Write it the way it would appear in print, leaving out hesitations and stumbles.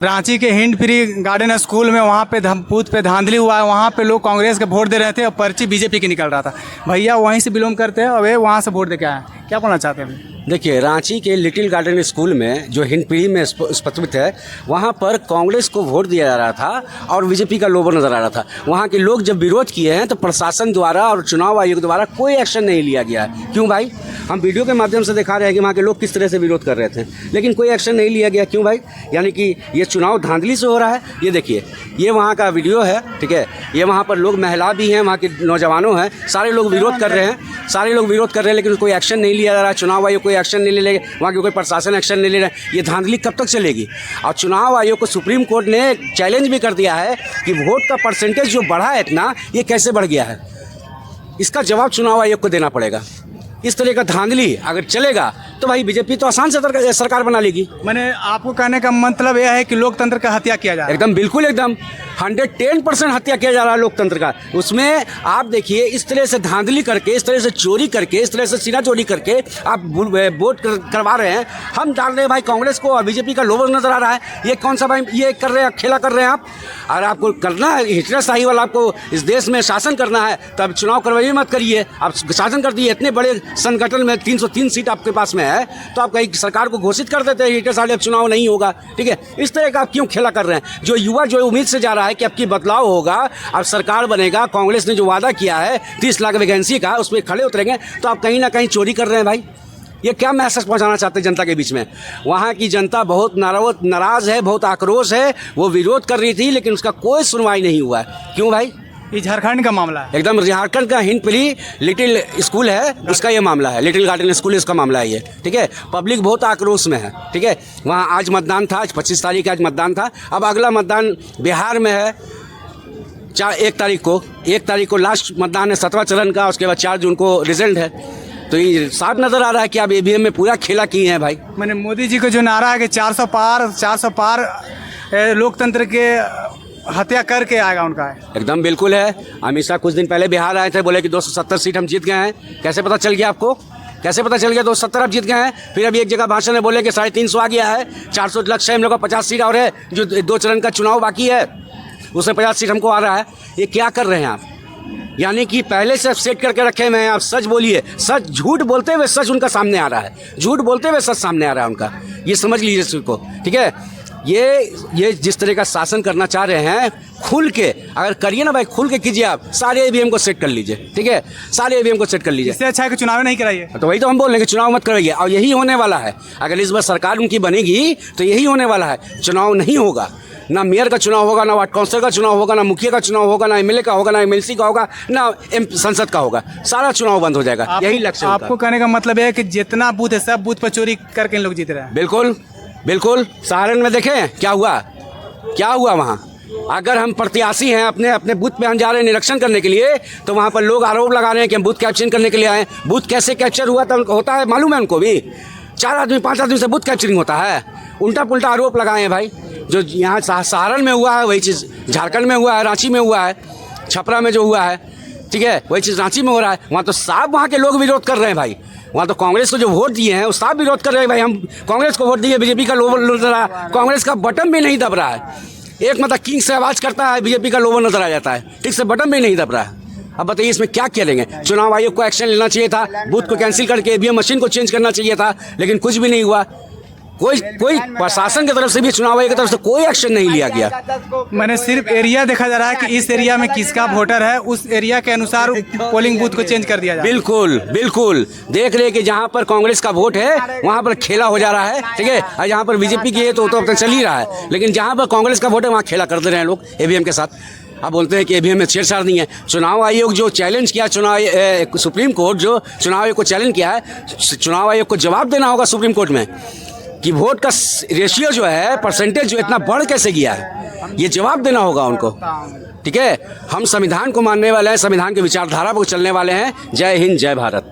रांची के hind free garden school में वहाँ पे बूथ पे धांधली हुआ है। वहाँ पे लोग कांग्रेस के वोट दे रहे थे और पर्ची बीजेपी की निकल रहा था। भैया वहीं से बिलोंग करते हैं और वे वहाँ से वोट दे के आए हैं। क्या बोलना चाहते हैं? देखिए, रांची के लिटिल गार्डन स्कूल में जो हिंडपीढ़ी में स्थित है, वहाँ पर कांग्रेस को वोट दिया जा रहा था और बीजेपी का लोगो नजर आ रहा था। वहाँ के लोग जब विरोध किए हैं तो प्रशासन द्वारा और चुनाव आयोग द्वारा कोई एक्शन नहीं लिया गया है। क्यों भाई? हम वीडियो के माध्यम से दिखा रहे हैं कि वहाँ के लोग किस तरह से विरोध कर रहे थे, लेकिन कोई एक्शन नहीं लिया गया। क्यों भाई? यानी कि ये चुनाव धांधली से हो रहा है। ये देखिए, ये वहाँ का वीडियो है, ठीक है। ये वहाँ पर लोग, महिला भी हैं, वहाँ के नौजवानों हैं, सारे लोग विरोध कर रहे हैं, सारे लोग विरोध कर रहे हैं, लेकिन कोई एक्शन नहीं लिया जा रहा है। चुनाव आयोग कोई एक्शन नहीं ले लेगा, वहाँ की कोई प्रशासन एक्शन नहीं ले रहा है। ये धांधली कब तक चलेगी? और चुनाव आयोग को सुप्रीम कोर्ट ने चैलेंज भी कर दिया है कि वोट का परसेंटेज जो बढ़ा है इतना, ये कैसे बढ़ गया है, इसका जवाब चुनाव आयोग को देना पड़ेगा। इस तरह का धांधली अगर चलेगा तो भाई बीजेपी तो आसान से सरकार बना लेगी। मैंने आपको कहने का मतलब यह है कि लोकतंत्र का हत्या किया जा रहा है। एकदम बिल्कुल, एकदम 110% हत्या किया जा रहा है लोकतंत्र का। उसमें आप देखिए, इस तरह से धांधली करके, इस तरह से चोरी करके, इस तरह से सीना चोरी करके आप वोट करवा रहे हैं। हम डाल रहे हैं भाई कांग्रेस को और बीजेपी का लोगो नजर आ रहा है। ये कौन सा भाई ये कर रहे हैं, खेला कर रहे हैं आप? और आपको करना है हिटलरशाही वाला, आपको इस देश में शासन करना है, तब चुनाव करवाइए मत करिए। आप शासन कर दिए, इतने बड़े संगठन में 303 सीट आपके पास में है, तो आप कहीं सरकार को घोषित कर देते हैं हिटलरशाही, अब चुनाव नहीं होगा, ठीक है। इस तरह का आप क्यों खेला कर रहे हैं? जो युवा जो उम्मीद से जा रहा है कि अब की बदलाव होगा, अब सरकार बनेगा, कांग्रेस ने जो वादा किया है 30 लाख वैकेंसी का, उसमें खड़े उतरेंगे, तो आप कहीं ना कहीं चोरी कर रहे हैं भाई। ये क्या मैसेज पहुंचाना चाहते हैं जनता के बीच में? वहाँ की जनता बहुत नाराज है, बहुत आक्रोश है, वो विरोध कर रही थी, लेकिन उसका कोई सुनवाई नहीं हुआ है। क्यों भाई? ये झारखंड का मामला है। एकदम झारखंड का हिंडपीढ़ी लिटिल स्कूल है, उसका ये मामला है। लिटिल गार्डन स्कूल इसका मामला है ये, ठीक है। पब्लिक बहुत आक्रोश में है, ठीक है। वहाँ आज मतदान था, आज 25 तारीख आज मतदान था। अब अगला मतदान बिहार में है 1 तारीख को लास्ट मतदान है 7वां चरण का। उसके बाद 4 जून को रिजल्ट है। तो ये साफ नजर आ रहा है कि आप ईवीएम में पूरा खेला किए हैं भाई। मैंने मोदी जी को जो नारा है कि 400 पार लोकतंत्र के हत्या करके आएगा उनका है। एकदम बिल्कुल है। अमित शाह कुछ दिन पहले बिहार आए थे, बोले कि 270 सीट हम जीत गए हैं। कैसे पता चल गया आपको? कैसे पता चल गया 270 आप जीत गए हैं? फिर अभी एक जगह भाषण में बोले कि 350 आ गया है, 400 लक्ष्य है हम लोग का, 50 सीट और है, जो 2 चरण का चुनाव बाकी है उसमें 50 सीट हमको आ रहा है। ये क्या कर रहे हैं आप? यानी कि पहले से सेट करके रखे हुए हैं। आप सच बोलिए, सच झूठ बोलते हुए सच उनका सामने आ रहा है, झूठ बोलते हुए सच सामने आ रहा है उनका। ये समझ लीजिए इसको, ठीक है। ये जिस तरह का शासन करना चाह रहे हैं, खुल के अगर करिए ना भाई, खुल के कीजिए। आप सारे ईवीएम को सेट कर लीजिए, ठीक है, सारे ईवीएम को सेट कर लीजिए। इससे अच्छा है कि चुनाव नहीं कराइए। तो वही तो हम बोल रहे हैं कि चुनाव मत कराइए, और यही होने वाला है। अगर इस बार सरकार उनकी बनेगी तो यही होने वाला है। चुनाव नहीं होगा, ना मेयर का चुनाव होगा, ना वार्ड काउंसिलर का चुनाव होगा, ना मुखिया का चुनाव होगा, ना एमएलए का होगा, ना एमएलसी का होगा, ना संसद का होगा। सारा चुनाव बंद हो जाएगा। यही लक्ष्य है। आपको कहने का मतलब है कि जितना बूथ है सब बूथ पर चोरी करके लोग जीत रहे हैं। बिल्कुल बिल्कुल। सहारन में देखें क्या हुआ, क्या हुआ वहाँ। अगर हम प्रत्याशी हैं, अपने बूथ पे हम जा रहे हैं निरीक्षण करने के लिए, तो वहाँ पर लोग आरोप लगा रहे हैं कि हम बूथ कैप्चरिंग करने के लिए आए। बूथ कैसे कैप्चर हुआ था होता है मालूम है उनको भी? 4 आदमी 5 आदमी से बूथ कैप्चरिंग होता है। उल्टा पुल्टा आरोप लगाए हैं भाई। जो यहाँ सहारन में हुआ है वही चीज़ झारखंड में हुआ है, रांची में हुआ है, छपरा में जो हुआ है, ठीक है, वही चीज़ रांची में हो रहा है। वहाँ तो साफ वहाँ के लोग विरोध कर रहे हैं भाई। वहाँ तो कांग्रेस को जो वोट दिए हैं वो साफ विरोध कर रहे हैं भाई। हम कांग्रेस को वोट दिए, बीजेपी का लोगो नजर आ, कांग्रेस का बटन भी नहीं दब रहा है। एक मतलब किंग से आवाज़ करता है, बीजेपी का लोगो नजर आ जाता है, ठीक से बटन भी नहीं दब रहा है। अब बताइए इसमें क्या करेंगे? चुनाव आयोग को एक्शन लेना चाहिए था, बूथ को कैंसिल करके ईवीएम मशीन को चेंज करना चाहिए था, लेकिन कुछ भी नहीं हुआ। कोई प्रशासन की तरफ से भी, चुनाव आयोग की तरफ से कोई एक्शन नहीं लिया गया। मैंने सिर्फ एरिया देखा जा रहा है कि इस एरिया में किसका वोटर है, उस एरिया के अनुसार पोलिंग बूथ को चेंज कर दिया जाए। बिल्कुल बिल्कुल। देख रहे कि जहाँ पर कांग्रेस का वोट है वहाँ पर खेला हो जा रहा है, ठीक है, और जहाँ पर बीजेपी की है तो अब तक चल ही रहा है, लेकिन जहाँ पर कांग्रेस का वोट है वहाँ खेला कर दे रहे हैं लोग ईवीएम के साथ। अब बोलते हैं कि ईवीएम में छेड़छाड़ नहीं है। चुनाव आयोग जो चैलेंज किया, सुप्रीम कोर्ट जो चुनाव आयोग को चैलेंज किया है, चुनाव आयोग को जवाब देना होगा सुप्रीम कोर्ट में कि वोट का रेशियो जो है, परसेंटेज जो इतना बढ़ कैसे गया है, ये जवाब देना होगा उनको, ठीक है। हम संविधान को मानने वाले हैं, संविधान की विचारधारा पर चलने वाले हैं। जय हिंद, जय भारत।